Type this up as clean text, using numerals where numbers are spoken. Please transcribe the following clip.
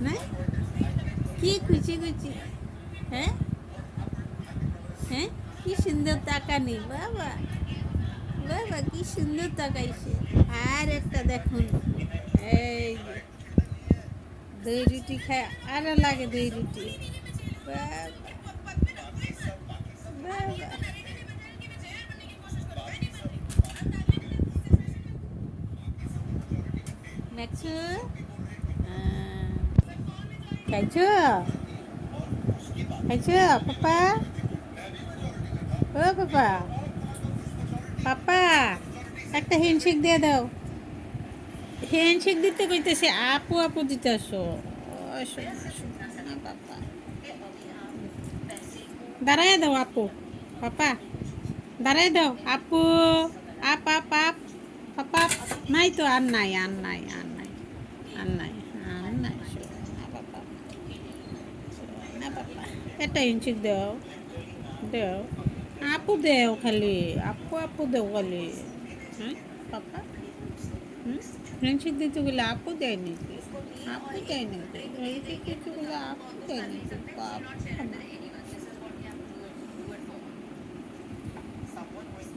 না কি খুশি খুশি। হ্যাঁ হ্যাঁ, কি সুন্দর তাকানি বাবা, বাবা কি সুন্দর তাকাইছে। আর একটা দেখুন, এই যে দই রুটি খায় আরো লাগে দই রুটি। বাবা বাবা, দেখছো? খাইছো, খাইছো পাপা? ও পাপা, পাপা একটা হ্যান্ডশেক দিয়ে দাও। হ্যান্ডশেক দিতে কইতেছে, আপু আপু দিতে আসো। ও শোনা শোনা না পাপা, দাঁড়ায় দাও আপু। পাপা দাঁড়ায় দাও আপু। আপ আপ আপ পাপা। নাই তো, আর নাই আর নাই আর নাই আর নাই আর নাই, শোনা পাপা, শোনা পাপা। একটা হ্যান্ডশেক দাও, দাও আপু, দেও খালি আপু আপু দেও খালি। হ্যাঁ পাপা, হুম, হ্যান্ডশেক দিতে গেলে আপু দেয় নাকি? আপু দেয় নাকি? হ্যান্ডশেক দিতে গেলে আপু দেয় নাকি? বাবা,